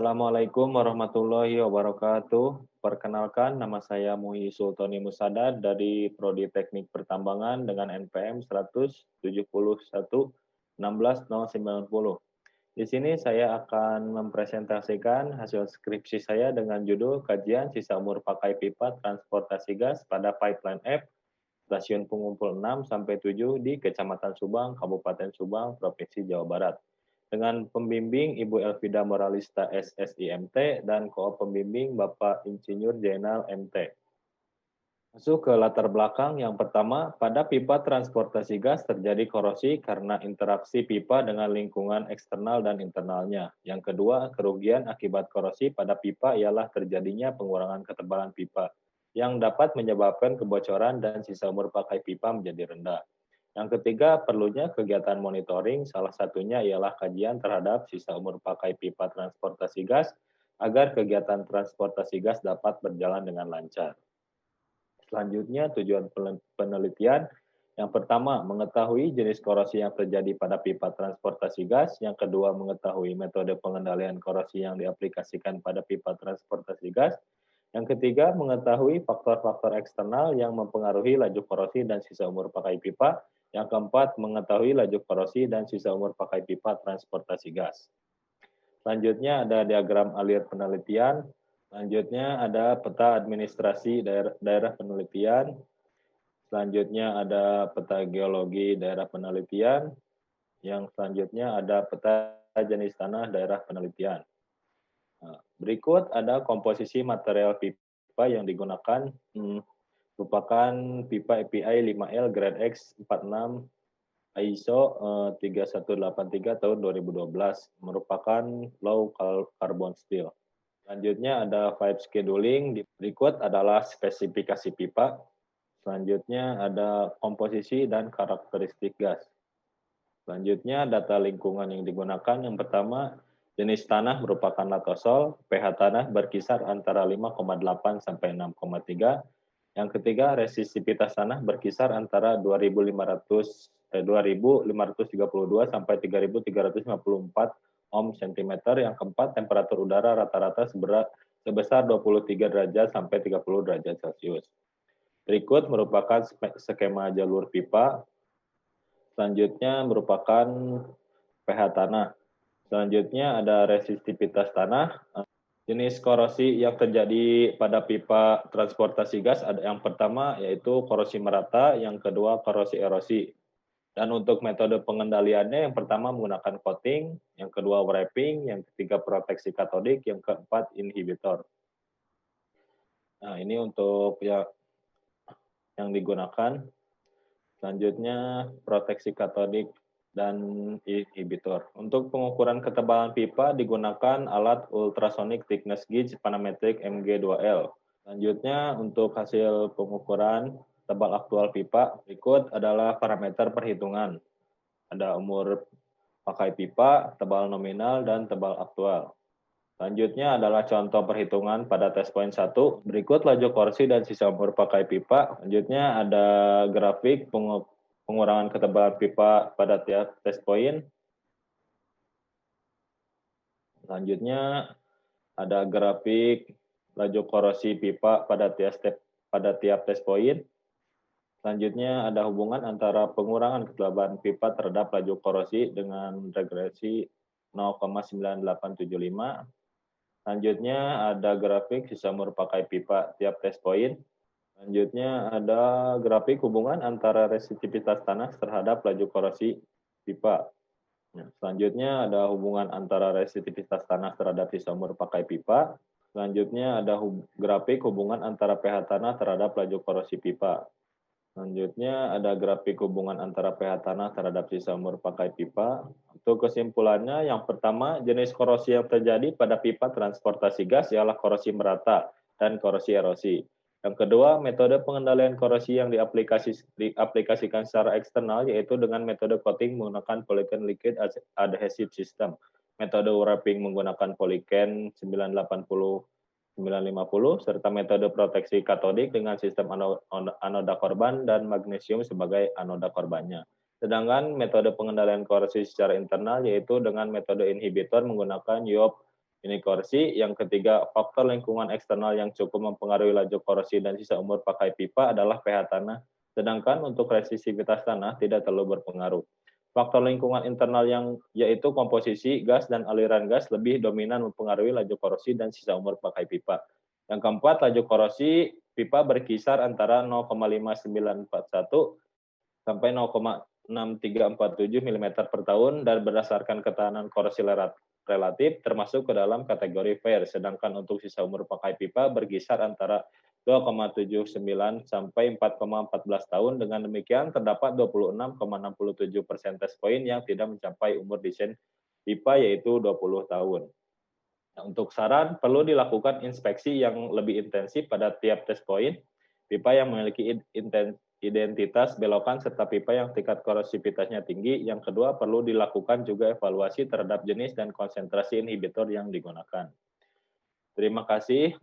Assalamualaikum warahmatullahi wabarakatuh. Perkenalkan, nama saya Muhi Sultoni Musada dari Prodi Teknik Pertambangan dengan NPM 171 Di sini saya akan mempresentasikan hasil skripsi saya dengan judul Kajian Sisa Umur Pakai Pipa Transportasi Gas pada Pipeline F Stasiun Pengumpul 6 sampai 7 di Kecamatan Subang, Kabupaten Subang, Provinsi Jawa Barat. Dengan pembimbing Ibu Elvida Moralista SSIMT dan koop pembimbing Bapak Insinyur Jainal MT. Masuk ke latar belakang, yang pertama, pada pipa transportasi gas terjadi korosi karena interaksi pipa dengan lingkungan eksternal dan internalnya. Yang kedua, kerugian akibat korosi pada pipa ialah terjadinya pengurangan ketebalan pipa, yang dapat menyebabkan kebocoran dan sisa umur pakai pipa menjadi rendah. Yang ketiga, perlunya kegiatan monitoring, salah satunya ialah kajian terhadap sisa umur pakai pipa transportasi gas, agar kegiatan transportasi gas dapat berjalan dengan lancar. Selanjutnya, tujuan penelitian. Yang pertama, mengetahui jenis korosi yang terjadi pada pipa transportasi gas. Yang kedua, mengetahui metode pengendalian korosi yang diaplikasikan pada pipa transportasi gas. Yang ketiga, mengetahui faktor-faktor eksternal yang mempengaruhi laju korosi dan sisa umur pakai pipa. Yang keempat, mengetahui laju korosi dan sisa umur pakai pipa transportasi gas. Selanjutnya ada diagram alir penelitian. Selanjutnya ada peta administrasi daerah penelitian. Selanjutnya ada peta geologi daerah penelitian. Yang selanjutnya ada peta jenis tanah daerah penelitian. Nah, berikut ada komposisi material pipa yang digunakan, merupakan pipa EPI 5L grade X 46 ISO 3183 tahun 2012, merupakan low carbon steel. Selanjutnya ada pipe scheduling, berikut adalah spesifikasi pipa. Selanjutnya ada komposisi dan karakteristik gas. Selanjutnya data lingkungan yang digunakan. Yang pertama, jenis tanah merupakan latosol, pH tanah berkisar antara 5,8 sampai 6,3. Yang ketiga, resistivitas tanah berkisar antara 2.532 sampai 3.354 ohm cm. Yang keempat, temperatur udara rata-rata sebesar 23 derajat sampai 30 derajat Celcius. Berikut merupakan skema jalur pipa. Selanjutnya merupakan pH tanah. Selanjutnya ada resistivitas tanah. Jenis korosi yang terjadi pada pipa transportasi gas ada yang pertama yaitu korosi merata, yang kedua korosi erosi. Dan untuk metode pengendaliannya, yang pertama menggunakan coating, yang kedua wrapping, yang ketiga proteksi katodik, yang keempat inhibitor. Nah, ini untuk yang digunakan. Selanjutnya proteksi katodik dan inhibitor. Untuk pengukuran ketebalan pipa digunakan alat ultrasonic thickness gauge parametric MG2L. Selanjutnya untuk hasil pengukuran tebal aktual pipa, berikut adalah parameter perhitungan. Ada umur pakai pipa, tebal nominal, dan tebal aktual. Selanjutnya adalah contoh perhitungan pada test point 1. Berikut laju korosi dan sisa umur pakai pipa. Selanjutnya ada grafik pengurangan ketebalan pipa pada tiap test point. Selanjutnya ada grafik laju korosi pipa pada tiap test point. Selanjutnya ada hubungan antara pengurangan ketebalan pipa terhadap laju korosi dengan regresi 0,9875. Selanjutnya ada grafik sisa umur pakai pipa tiap test point. Selanjutnya ada grafik hubungan antara resistivitas tanah terhadap laju korosi pipa. Selanjutnya ada hubungan antara resistivitas tanah terhadap sisa umur pakai pipa. Selanjutnya ada grafik hubungan antara pH tanah terhadap laju korosi pipa. Selanjutnya ada grafik hubungan antara pH tanah terhadap sisa umur pakai pipa. Untuk kesimpulannya, yang pertama, jenis korosi yang terjadi pada pipa transportasi gas ialah korosi merata dan korosi erosi. Yang kedua, metode pengendalian korosi yang diaplikasikan secara eksternal yaitu dengan metode coating menggunakan polycane liquid adhesive system. Metode wrapping menggunakan polycane 980 950, serta metode proteksi katodik dengan sistem anoda korban dan magnesium sebagai anoda korbannya. Sedangkan metode pengendalian korosi secara internal yaitu dengan metode inhibitor menggunakan iop ini korsi. Yang ketiga, faktor lingkungan eksternal yang cukup mempengaruhi laju korosi dan sisa umur pakai pipa adalah pH tanah, sedangkan untuk resistivitas tanah tidak terlalu berpengaruh. Faktor lingkungan internal yang yaitu komposisi gas dan aliran gas lebih dominan mempengaruhi laju korosi dan sisa umur pakai pipa. Yang keempat, laju korosi pipa berkisar antara 0,5941 sampai 0,6347 mm per tahun dan berdasarkan ketahanan korosi relatif termasuk ke dalam kategori fair, sedangkan untuk sisa umur pakai pipa berkisar antara 2,79 sampai 4,14 tahun. Dengan demikian, terdapat 26,67 persentage point yang tidak mencapai umur desain pipa, yaitu 20 tahun. Nah, untuk saran, perlu dilakukan inspeksi yang lebih intensif pada tiap test point, pipa yang memiliki identitas belokan, serta pipa yang tingkat korosivitasnya tinggi. Yang kedua, perlu dilakukan juga evaluasi terhadap jenis dan konsentrasi inhibitor yang digunakan. Terima kasih.